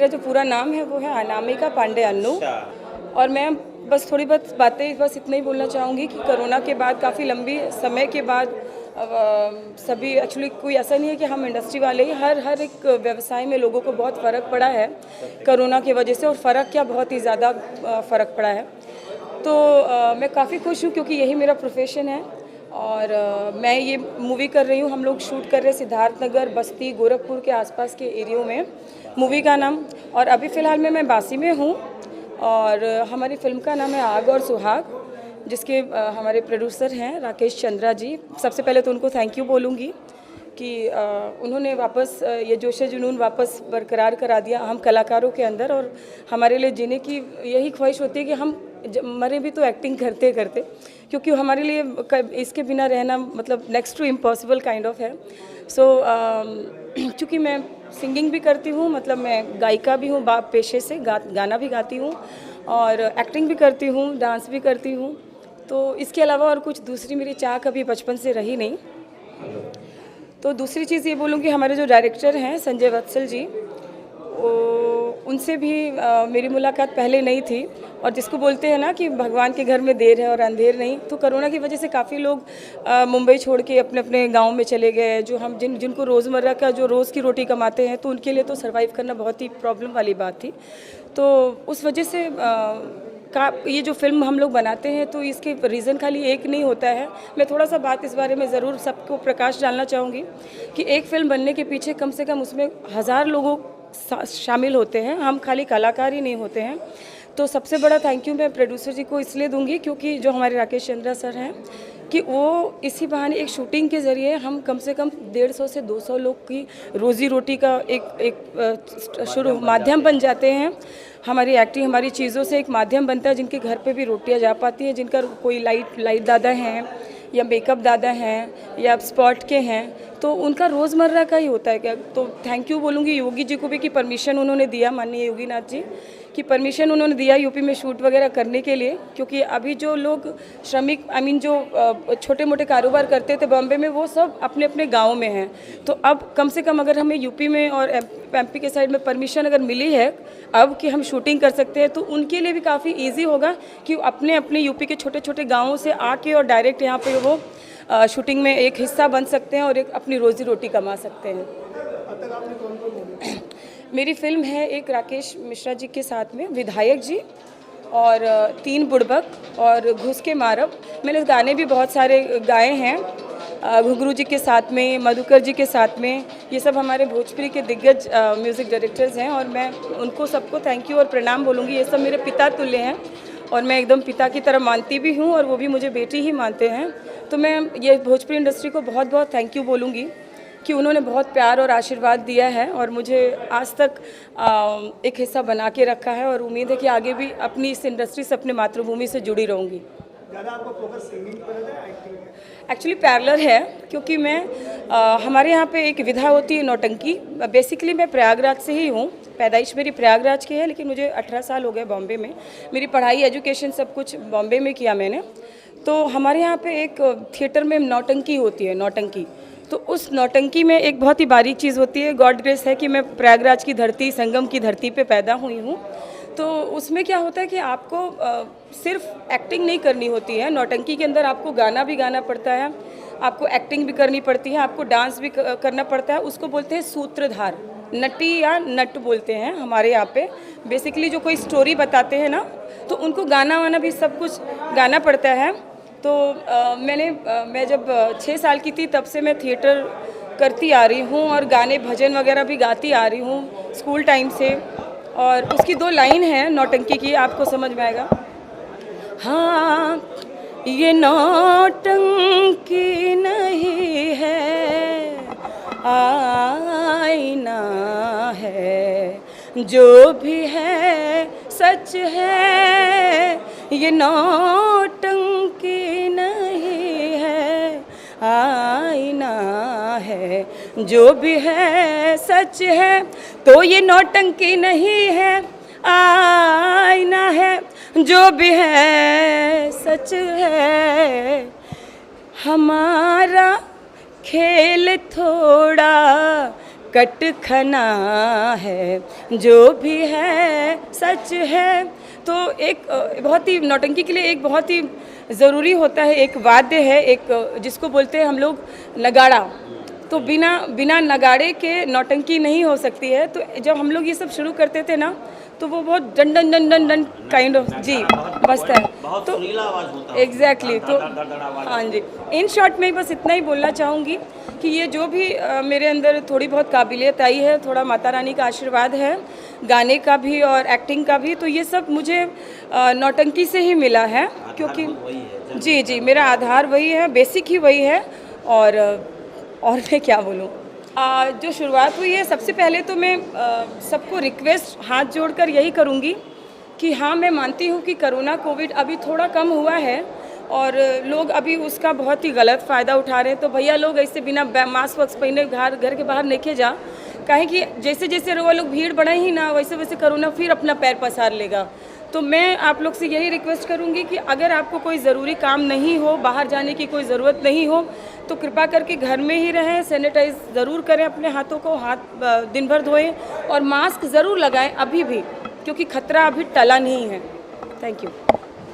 मेरा जो पूरा नाम है वो है अनामिका पांडे अन्नू। और मैं बस थोड़ी बहुत बातें बस इतना ही बोलना चाहूँगी कि कोरोना के बाद काफ़ी लंबी समय के बाद सभी एक्चुअली कोई ऐसा नहीं है कि हम इंडस्ट्री वाले ही, हर एक व्यवसाय में लोगों को बहुत फ़र्क पड़ा है कोरोना की वजह से। और फ़र्क क्या, बहुत ही ज़्यादा फ़र्क पड़ा है। तो मैं काफ़ी खुश हूँ क्योंकि यही मेरा प्रोफेशन है। और मैं ये मूवी कर रही हूँ, हम लोग शूट कर रहे हैं सिद्धार्थनगर, बस्ती, गोरखपुर के आसपास के एरियो में मूवी का नाम। और अभी फ़िलहाल में मैं बासी में हूँ और हमारी फ़िल्म का नाम है आग और सुहाग, जिसके हमारे प्रोड्यूसर हैं राकेश चंद्रा जी। सबसे पहले तो उनको थैंक यू बोलूँगी कि उन्होंने वापस ये जोश जुनून वापस बरकरार करा दिया हम कलाकारों के अंदर। और हमारे लिए जीने की यही ख्वाहिश होती है कि हम मरे भी तो एक्टिंग करते करते, क्योंकि हमारे लिए इसके बिना रहना मतलब next to impossible kind of है। सो चूँकि मैं सिंगिंग भी करती हूँ, मतलब मैं गायिका भी हूँ पेशे से, गाना भी गाती हूँ और एक्टिंग भी करती हूँ, डांस भी करती हूँ। तो इसके अलावा और कुछ दूसरी मेरी चाह कभी बचपन से रही नहीं। तो दूसरी चीज़ ये बोलूँगी, हमारे जो डायरेक्टर हैं संजय वत्सल जी, उनसे भी मेरी मुलाकात पहले नहीं थी। और जिसको बोलते हैं ना कि भगवान के घर में देर है और अंधेर नहीं, तो कोरोना की वजह से काफ़ी लोग मुंबई छोड़ के अपने अपने गांव में चले गए। जो हम जिनको रोज़मर्रा का जो रोज़ की रोटी कमाते हैं, तो उनके लिए तो सर्वाइव करना बहुत ही प्रॉब्लम वाली बात थी। तो उस वजह से ये जो फिल्म हम लोग बनाते हैं, तो इसके रीज़न खाली एक नहीं होता है। मैं थोड़ा सा बात इस बारे में ज़रूर सबको प्रकाश डालना चाहूँगी कि एक फ़िल्म बनने के पीछे कम से कम उसमें 1000 लोगों शामिल होते हैं, हम खाली कलाकार ही नहीं होते हैं। तो सबसे बड़ा थैंक यू मैं प्रोड्यूसर जी को इसलिए दूंगी क्योंकि जो हमारे राकेश चंद्रा सर हैं, कि वो इसी बहाने एक शूटिंग के ज़रिए हम कम से कम 150 से 200 लोग की रोज़ी रोटी का एक शुरू माध्यम बन जाते हैं। हमारी एक्टिंग, हमारी चीज़ों से एक माध्यम बनता है, जिनके घर पे भी रोटियां जा पाती हैं, जिनका कोई लाइट दादा हैं या मेकअप दादा हैं या स्पॉट के हैं, तो उनका रोज़मर्रा का ही होता है क्या। तो थैंक यू बोलूँगी योगी जी को भी कि परमिशन उन्होंने दिया, माननीय योगीनाथ जी कि परमिशन उन्होंने दिया यूपी में शूट वगैरह करने के लिए। क्योंकि अभी जो लोग श्रमिक जो छोटे मोटे कारोबार करते थे बॉम्बे में, वो सब अपने अपने गाँव में हैं। तो अब कम से कम अगर हमें यूपी में और एमपी के साइड में परमिशन अगर मिली है अब कि हम शूटिंग कर सकते हैं, तो उनके लिए भी काफ़ी ईजी होगा कि अपने अपने यूपी के छोटे छोटे गाँवों से आके और डायरेक्ट यहाँ पे वो शूटिंग में एक हिस्सा बन सकते हैं और एक अपनी रोज़ी रोटी कमा सकते हैं। मेरी फिल्म है एक राकेश मिश्रा जी के साथ में विधायक जी और 3 बुड़बक और घुस के मारब। मैंने गाने भी बहुत सारे गाए हैं घुंघरू जी के साथ में, मधुकर जी के साथ में। ये सब हमारे भोजपुरी के दिग्गज म्यूज़िक डायरेक्टर्स हैं और मैं उनको सबको थैंक यू और प्रणाम बोलूँगी। ये सब मेरे पिता तुल्य हैं और मैं एकदम पिता की तरह मानती भी हूँ और वो भी मुझे बेटी ही मानते हैं। तो मैं ये भोजपुरी इंडस्ट्री को बहुत बहुत थैंक यू बोलूँगी कि उन्होंने बहुत प्यार और आशीर्वाद दिया है और मुझे आज तक एक हिस्सा बना के रखा है। और उम्मीद है कि आगे भी अपनी इस इंडस्ट्री से, अपने मातृभूमि से जुड़ी रहूँगी। ज़्यादा आपका फोकस सिंगिंग पर है एक्टिंग में? एक्चुअली पैरेलल है, क्योंकि मैं हमारे यहाँ पे एक विधा होती है नौटंकी। बेसिकली मैं प्रयागराज से ही हूँ, पैदाइश मेरी प्रयागराज की है, लेकिन मुझे 18 साल हो गए बॉम्बे में। मेरी पढ़ाई, एजुकेशन सब कुछ बॉम्बे में किया मैंने। तो हमारे यहाँ पे एक थिएटर में नौटंकी होती है, नौटंकी। तो उस नौटंकी में एक बहुत ही बारीक चीज़ होती है। गॉड ग्रेस है कि मैं प्रयागराज की धरती, संगम की धरती पे पैदा हुई हूँ। तो उसमें क्या होता है कि आपको सिर्फ एक्टिंग नहीं करनी होती है, नौटंकी के अंदर आपको गाना भी गाना पड़ता है, आपको एक्टिंग भी करनी पड़ती है, आपको डांस भी करना पड़ता है। उसको बोलते हैं सूत्रधार, नटी या नट बोलते हैं हमारे यहाँ पे। बेसिकली जो कोई स्टोरी बताते हैं ना, तो उनको गाना वाना भी सब कुछ गाना पड़ता है। तो मैं जब 6 साल की थी तब से मैं थिएटर करती आ रही हूँ और गाने भजन वगैरह भी गाती आ रही हूँ स्कूल टाइम से। और उसकी 2 लाइन है नौटंकी की, आपको समझ में आएगा। हाँ, ये नौटंकी नहीं है, आईना है, जो भी है सच है। ये नौटंकी नहीं है, आईना है, जो भी है सच है। तो ये नौटंकी नहीं है, आईना है, जो भी है सच है। हमारा खेल थोड़ा कट खना है, जो भी है सच है। तो एक बहुत ही नौटंकी के लिए एक बहुत ही ज़रूरी होता है, एक वाद्य है, एक जिसको बोलते हैं हम लोग नगाड़ा। तो बिना नगाड़े के नौटंकी नहीं हो सकती है। तो जब हम लोग ये सब शुरू करते थे ना, तो वो बहुत डन डन डन डन डन काइंड ऑफ जी बजता है। तो एग्जैक्टली तो हाँ जी, इन शॉर्ट में बस इतना ही बोलना चाहूँगी कि ये जो भी मेरे अंदर थोड़ी बहुत काबिलियत आई है, थोड़ा माता रानी का आशीर्वाद है, गाने का भी और एक्टिंग का भी, तो ये सब मुझे नौटंकी से ही मिला है। क्योंकि जी मेरा आधार वही है, बेसिक ही वही है। और मैं क्या बोलूँ, जो शुरुआत हुई है, सबसे पहले तो मैं सबको रिक्वेस्ट हाथ जोड़कर यही करूँगी कि हाँ, मैं मानती हूँ कि कोरोना कोविड अभी थोड़ा कम हुआ है और लोग अभी उसका बहुत ही गलत फ़ायदा उठा रहे हैं। तो भैया लोग ऐसे बिना मास्क वास्क पहने घर के बाहर नहीं जा, काहे कि जैसे जैसे वो लोग भीड़ बढ़ाए ही ना, वैसे वैसे कोरोना फिर अपना पैर पसार लेगा। तो मैं आप लोग से यही रिक्वेस्ट करूंगी कि अगर आपको कोई ज़रूरी काम नहीं हो, बाहर जाने की कोई ज़रूरत नहीं हो, तो कृपा करके घर में ही रहें। सैनिटाइज ज़रूर करें अपने हाथों को, हाथ दिन भर धोएं और मास्क ज़रूर लगाएं अभी भी, क्योंकि खतरा अभी टला नहीं है। Thank you.